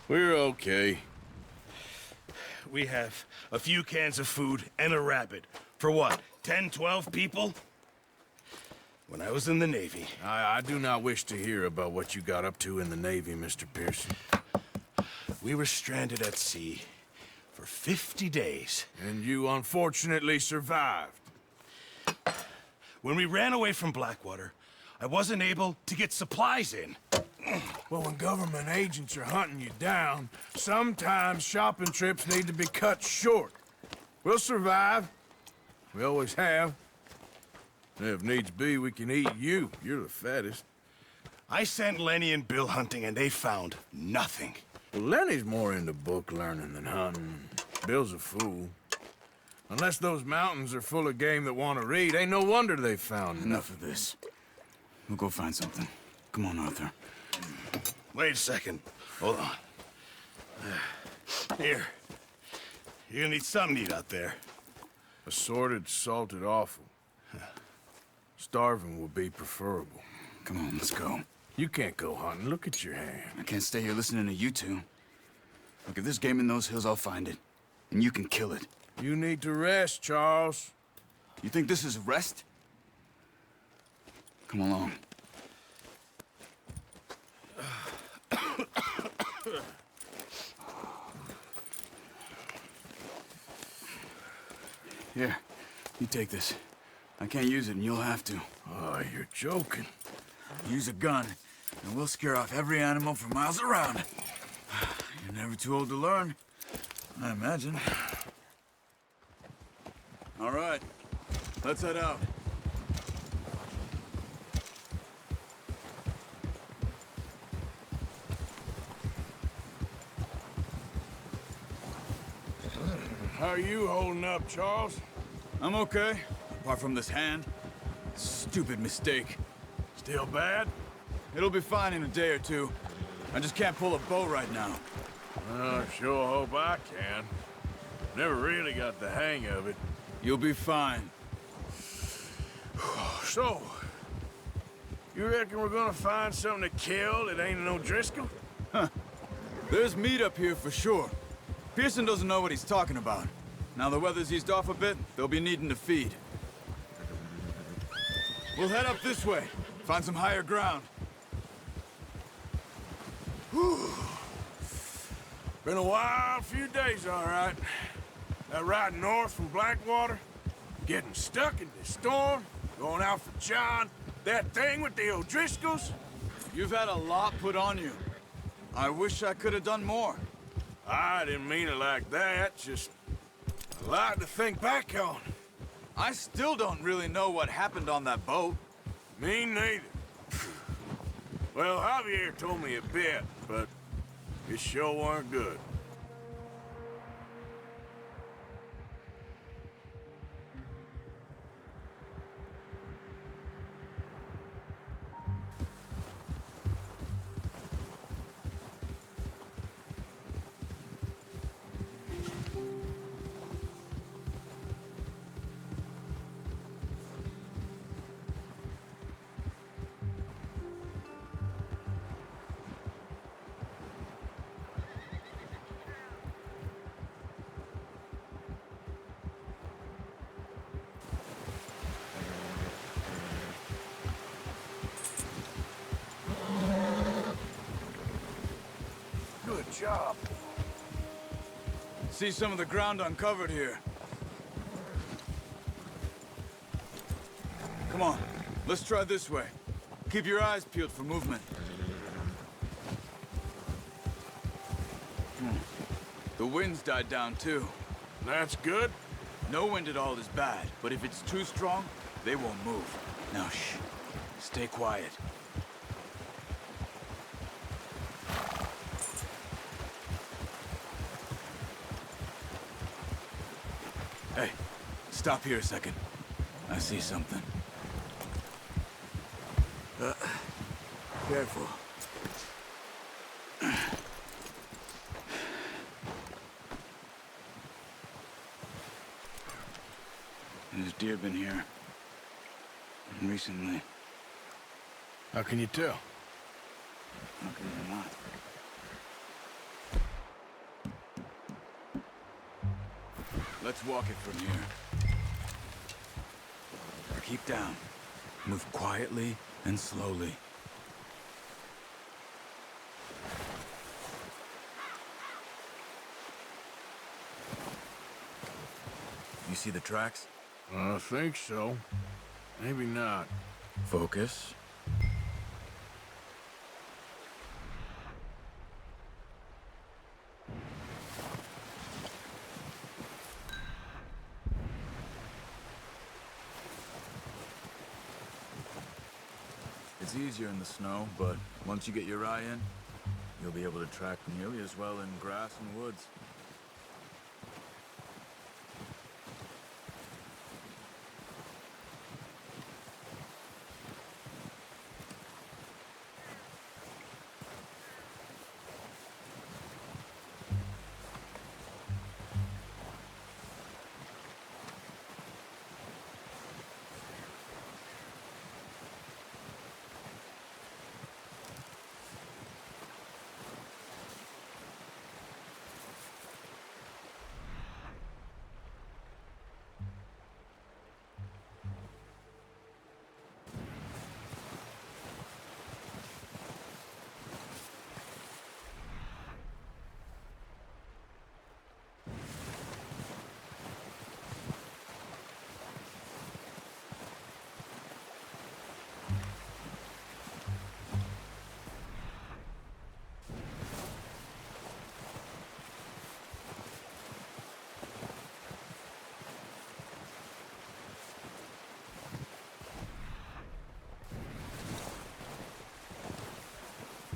We're okay. We have a few cans of food and a rabbit. For what, 10, 12 people? When I was in the Navy... I do not wish to hear about what you got up to in the Navy, Mr. Pearson. We were stranded at sea for 50 days. And you unfortunately survived. When we ran away from Blackwater, I wasn't able to get supplies in. Well, when government agents are hunting you down, sometimes shopping trips need to be cut short. We'll survive. We always have. And if needs be, we can eat you. You're the fattest. I sent Lenny and Bill hunting, and they found nothing. Well, Lenny's more into book learning than hunting. Bill's a fool. Unless those mountains are full of game that want to read, ain't no wonder they found Enough of this. We'll go find something. Come on, Arthur. Wait a second. Hold on. Here. You're gonna need something to eat out there. Assorted, salted offal. Starving would be preferable. Come on, let's go. You can't go hunting. Look at your hand. I can't stay here listening to you two. Look, if there's game in those hills, I'll find it. And you can kill it. You need to rest, Charles. You think this is rest? Come along. Here, you take this. I can't use it, and you'll have to. Oh, you're joking. Use a gun, and we'll scare off every animal for miles around. You're never too old to learn, I imagine. All right, let's head out. How are you holding up, Charles? I'm okay, apart from this hand. Stupid mistake. Still bad? It'll be fine in a day or two. I just can't pull a bow right now. I sure hope I can. Never really got the hang of it. You'll be fine. So, you reckon we're gonna find something to kill that ain't no Driscoll? There's meat up here for sure. Pearson doesn't know what he's talking about. Now the weather's eased off a bit, they'll be needing to feed. We'll head up this way. Find some higher ground. Whew. Been a wild few days, all right. That ride north from Blackwater, getting stuck in this storm, going out for John, that thing with the O'Driscolls. You've had a lot put on you. I wish I could have done more. I didn't mean it like that, just a lot to think back on. I still don't really know what happened on that boat. Me neither. Well, Javier told me a bit, but it sure weren't good. Good job. See some of the ground uncovered here. Come on, let's try this way. Keep your eyes peeled for movement. The wind's died down too. That's good. No wind at all is bad, but if it's too strong, they won't move. Now shh, stay quiet. Hey, stop here a second. I see something. Careful. There's deer been here. Recently. How can you tell? How can you not? Let's walk it from here. Now keep down. Move quietly and slowly. You see the tracks? I think so. Maybe not. Focus. It's easier in the snow, but once you get your eye in, you'll be able to track nearly as well in grass and woods.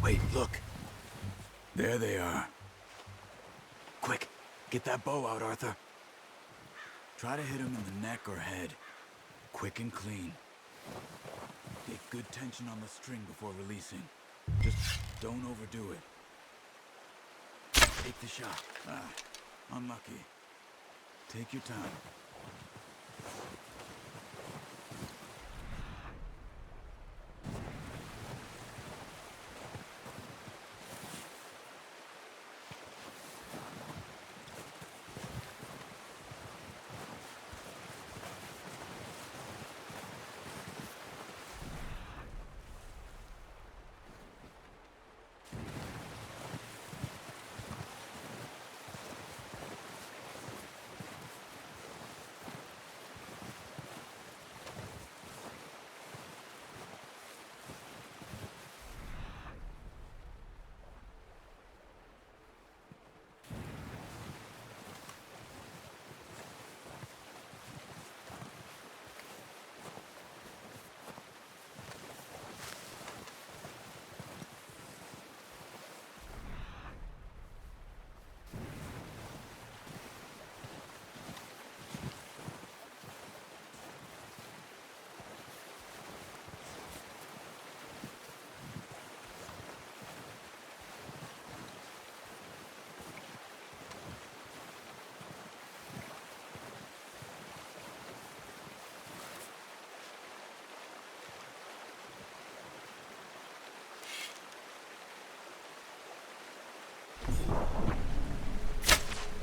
Wait, look. There they are. Quick, get that bow out, Arthur. Try to hit him in the neck or head. Quick and clean. Get good tension on the string before releasing. Just don't overdo it. Take the shot. Unlucky. Take your time.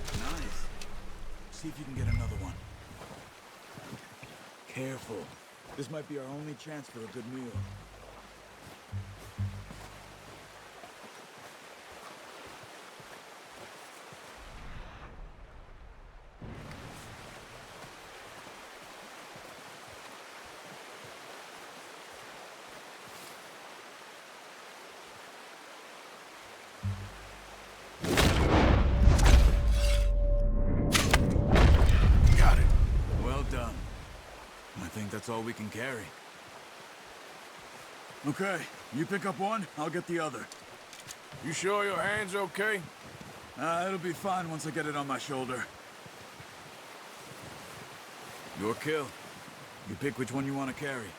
Nice. See if you can get another one. Careful. This might be our only chance for a good meal. That's all we can carry. Okay, you pick up one, I'll get the other. You sure your hand's okay? It'll be fine once I get it on my shoulder. Your kill. You pick which one you want to carry.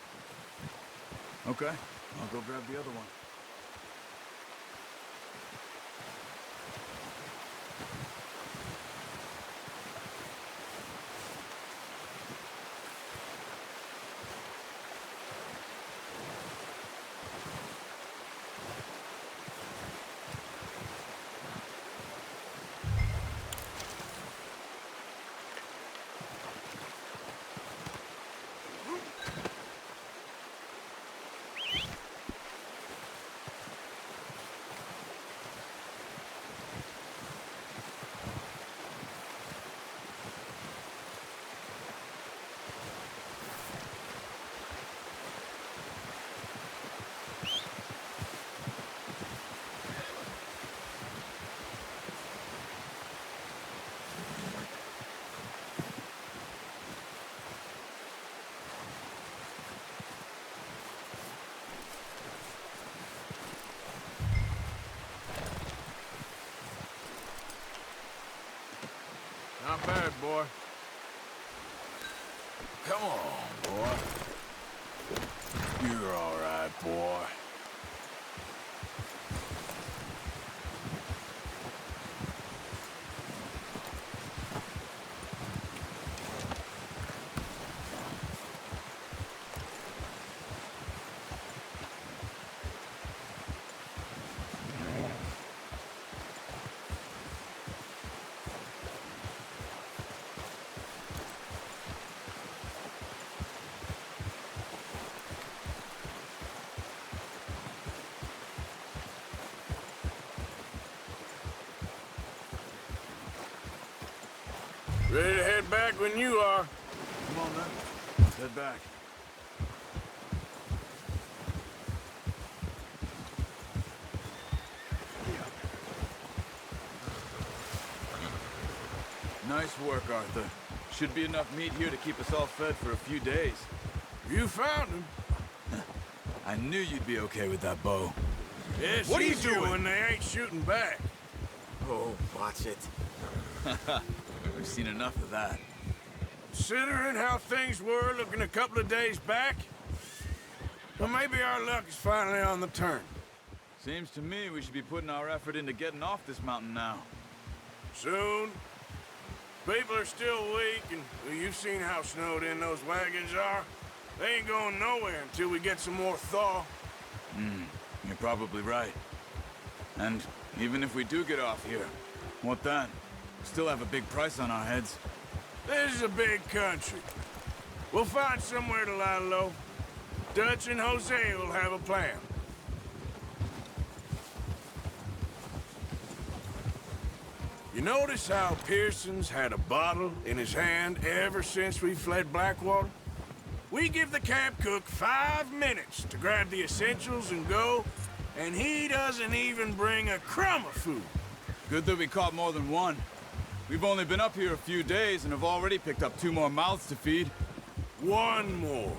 Okay, I'll go grab the other one. Come on, boy. You're all right, boy. Ready to head back when you are. Come on, then. Let's head back. Nice work, Arthur. Should be enough meat here to keep us all fed for a few days. You found him. I knew you'd be okay with that bow. Yes, What are you easy doing? when they ain't shooting back. Oh, watch it. We've seen enough of that. Considering how things were looking a couple of days back, well, maybe our luck is finally on the turn. Seems to me we should be putting our effort into getting off this mountain now. Soon. People are still weak, and well, you've seen how snowed in those wagons are. They ain't going nowhere until we get some more thaw. You're probably right. And even if we do get off here, what then? We still have a big price on our heads. This is a big country. We'll find somewhere to lie low. Dutch and Jose will have a plan. You notice how Pearson's had a bottle in his hand ever since we fled Blackwater? We give the camp cook 5 minutes to grab the essentials and go, and he doesn't even bring a crumb of food. Good that we caught more than one. We've only been up here a few days and have already picked up 2 more mouths to feed. One more.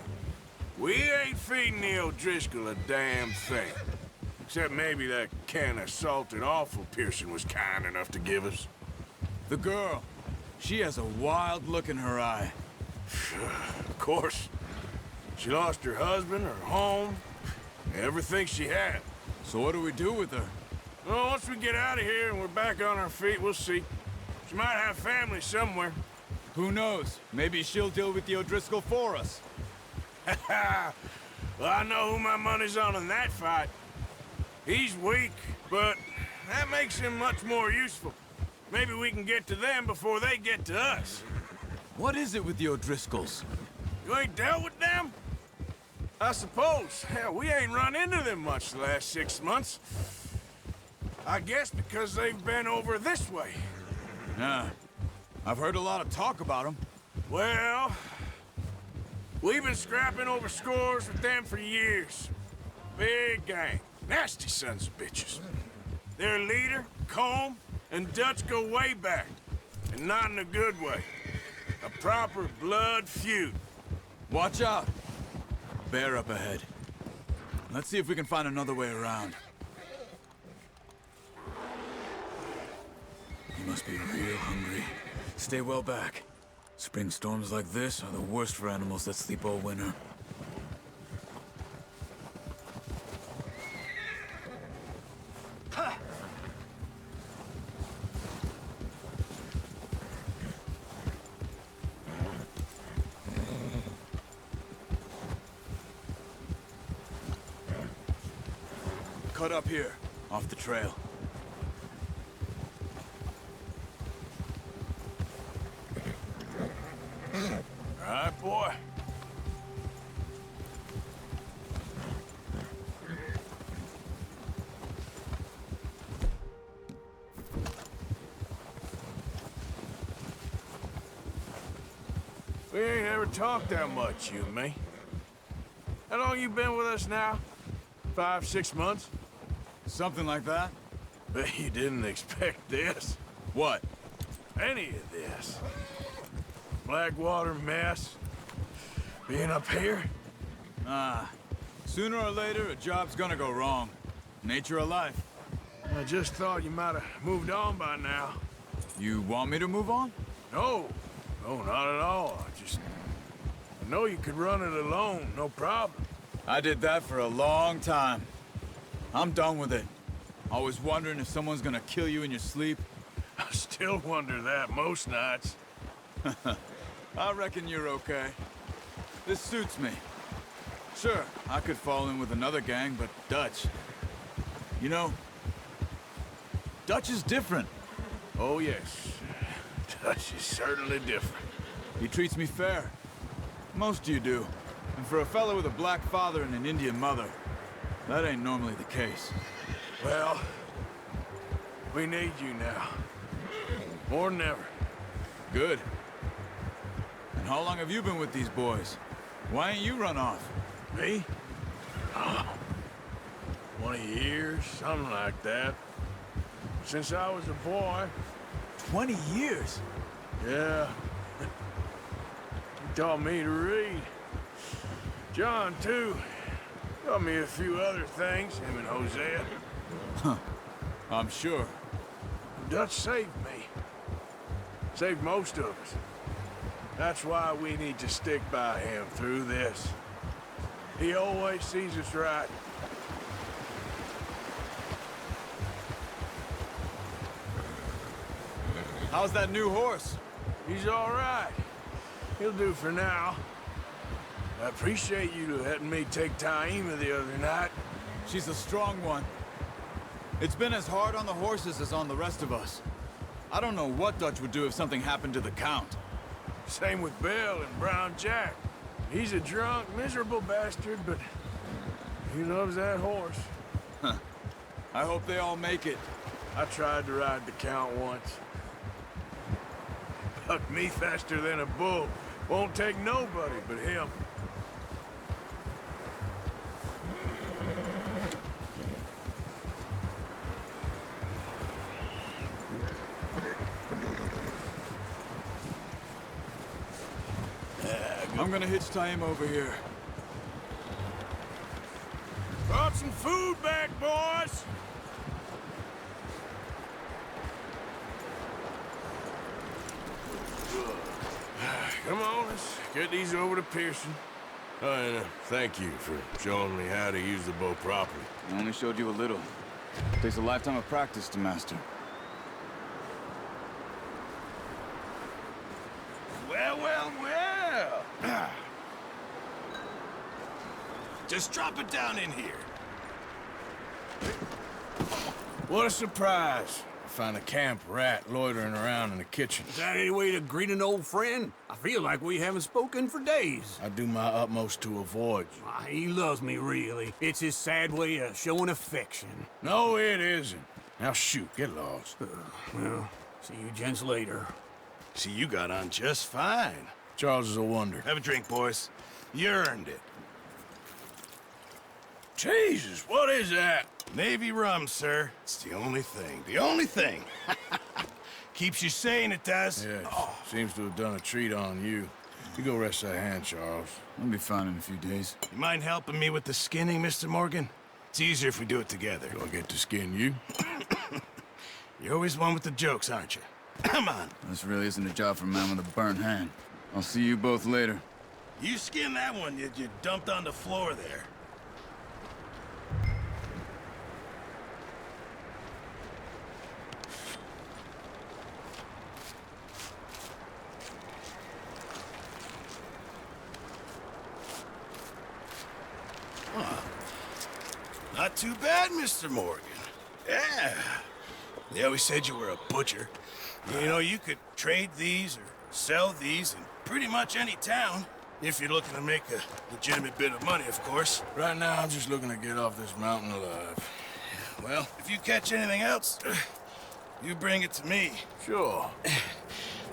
We ain't feeding the O'Driscoll a damn thing. Except maybe that can of salted offal Pearson was kind enough to give us. The girl, she has a wild look in her eye. Of course. She lost her husband, her home, everything she had. So what do we do with her? Well, once we get out of here and we're back on our feet, we'll see. She might have family somewhere. Who knows? Maybe she'll deal with the O'Driscoll for us. Well, I know who my money's on in that fight. He's weak, but that makes him much more useful. Maybe we can get to them before they get to us. What is it with the O'Driscolls? You ain't dealt with them? I suppose. Hell, we ain't run into them much the last 6 months. I guess because they've been over this way. Yeah, I've heard a lot of talk about them. Well, we've been scrapping over scores with them for years. Big gang. Nasty sons of bitches. Their leader, Combe, and Dutch go way back. And not in a good way. A proper blood feud. Watch out! Bear up ahead. Let's see if we can find another way around. You must be real hungry. Stay well back. Spring storms like this are the worst for animals that sleep all winter. Cut up here, off the trail. All right, boy. We ain't ever talked that much, you and me. How long you been with us now? 5, 6 months? Something like that? Bet you didn't expect this. What? Any of this. Blackwater mess. Being up here. Sooner or later, a job's gonna go wrong. Nature of life. I just thought you might have moved on by now. You want me to move on? No. No, not at all. I know you could run it alone, no problem. I did that for a long time. I'm done with it. Always wondering if someone's gonna kill you in your sleep. I still wonder that most nights. I reckon you're okay. This suits me. Sure, I could fall in with another gang, but Dutch... You know, Dutch is different. Oh, yes. Dutch is certainly different. He treats me fair. Most of you do. And for a fellow with a black father and an Indian mother, that ain't normally the case. Well, we need you now. More than ever. Good. And how long have you been with these boys? Why ain't you run off? Me? Oh, 20 years, something like that. Since I was a boy. 20 years? Yeah. He taught me to read. John, too. Taught me a few other things, him and Hosea. I'm sure. Dutch saved me. Saved most of us. That's why we need to stick by him through this. He always sees us right. How's that new horse? He's all right. He'll do for now. I appreciate you letting me take Taima the other night. She's a strong one. It's been as hard on the horses as on the rest of us. I don't know what Dutch would do if something happened to the Count. Same with Bill and Brown Jack. He's a drunk, miserable bastard, but he loves that horse. I hope they all make it. I tried to ride the Count once. Bucked me faster than a bull. Won't take nobody but him. I'm gonna hitch Taima over here. Brought some food back, boys! Come on, let's get these over to Pearson. Oh, and thank you for showing me how to use the bow properly. I only showed you a little. Takes a lifetime of practice to master. Well, well, well. Just drop it down in here. What a surprise. Find a camp rat loitering around in the kitchen. Is that any way to greet an old friend? I feel like we haven't spoken for days. I do my utmost to avoid you. He loves me, really. It's his sad way of showing affection. No, it isn't. Now shoot, get lost. Well, see you gents later. See, you got on just fine. Charles is a wonder. Have a drink, boys. You earned it. Jesus, what is that? Navy rum, sir. It's the only thing. The only thing. Keeps you sane, it does. Yeah, seems to have done a treat on you. You go rest that hand, Charles. I'll be fine in a few days. You mind helping me with the skinning, Mr. Morgan? It's easier if we do it together. Do I get to skin you? You're always one with the jokes, aren't you? Come on. This really isn't a job for a man with a burnt hand. I'll see you both later. You skin that one you dumped on the floor there. Not too bad, Mr. Morgan. Yeah. They always said you were a butcher. You know, you could trade these or sell these in pretty much any town. If you're looking to make a legitimate bit of money, of course. Right now, I'm just looking to get off this mountain alive. Well, if you catch anything else, you bring it to me. Sure.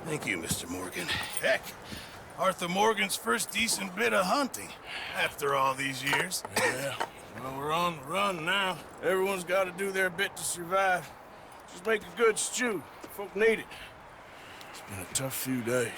Thank you, Mr. Morgan. Heck, Arthur Morgan's first decent bit of hunting after all these years. Yeah. Well, we're on the run now. Everyone's got to do their bit to survive. Just make a good stew. Folk need it. It's been a tough few days.